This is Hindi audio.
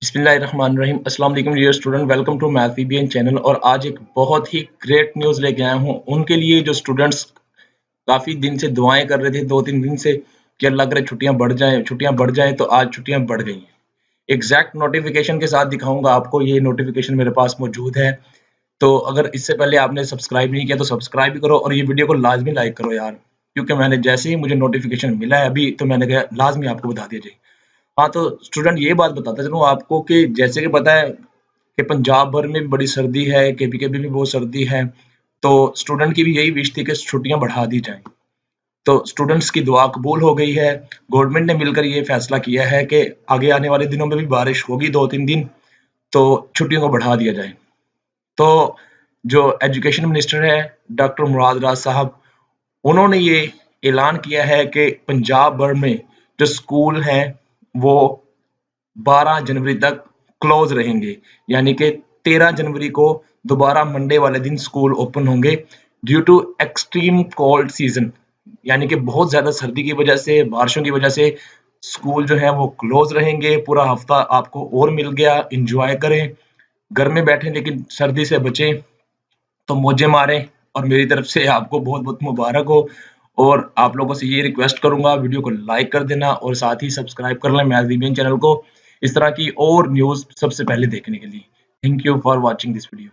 बिस्मिल्लाहिर्रहमानिर्रहीम। अस्सलाम वालेकुम dear student, welcome to math VBN channel. और आज एक बहुत ही ग्रेट न्यूज़ लेके आया हूँ उनके लिए जो स्टूडेंट्स काफ़ी दिन से दुआएं कर रहे थे, 2-3 दिन से, कि अल्लाह करे छुट्टियां बढ़ जाएं। तो आज छुट्टियां बढ़ गई हैं। एग्जैक्ट नोटिफिकेशन के साथ दिखाऊंगा आपको, ये नोटिफिकेशन मेरे पास मौजूद है। तो अगर इससे पहले आपने सब्सक्राइब नहीं किया तो सब्सक्राइब भी करो और ये वीडियो को लाजमी लाइक करो यार, क्योंकि मैंने जैसे ही मुझे नोटिफिकेशन मिला है अभी, तो मैंने कहा लाजमी आपको बता दिया जाए। हाँ, तो स्टूडेंट ये बात बताता चलूँ आपको कि जैसे कि पता है कि पंजाब भर में भी बड़ी सर्दी है, केपीके में भी बहुत सर्दी है, तो स्टूडेंट की भी यही विश थी कि छुट्टियां बढ़ा दी जाएं। तो स्टूडेंट्स की दुआ कबूल हो गई है। गवर्नमेंट ने मिलकर ये फैसला किया है कि आगे आने वाले दिनों में भी बारिश होगी 2-3 दिन, तो छुट्टियों को बढ़ा दिया जाए। तो जो एजुकेशन मिनिस्टर है डॉक्टर मुराद राज साहब, उन्होंने ये ऐलान किया है कि पंजाब भर में जो स्कूल हैं वो 12 जनवरी तक क्लोज रहेंगे, यानी कि 13 जनवरी को दोबारा मंडे वाले दिन स्कूल ओपन होंगे due to extreme cold season, यानी कि बहुत ज्यादा सर्दी की वजह से, बारिशों की वजह से स्कूल जो है वो क्लोज रहेंगे। पूरा हफ्ता आपको और मिल गया, एंजॉय करें, घर में बैठे लेकिन सर्दी से बचें, तो मौजे मारें। और मेरी तरफ से आपको बहुत बहुत मुबारक हो। और आप लोगों से ये रिक्वेस्ट करूंगा, वीडियो को लाइक कर देना और साथ ही सब्सक्राइब कर लें मैथ वीबीएन चैनल को, इस तरह की और न्यूज़ सबसे पहले देखने के लिए। Thank you for watching this video.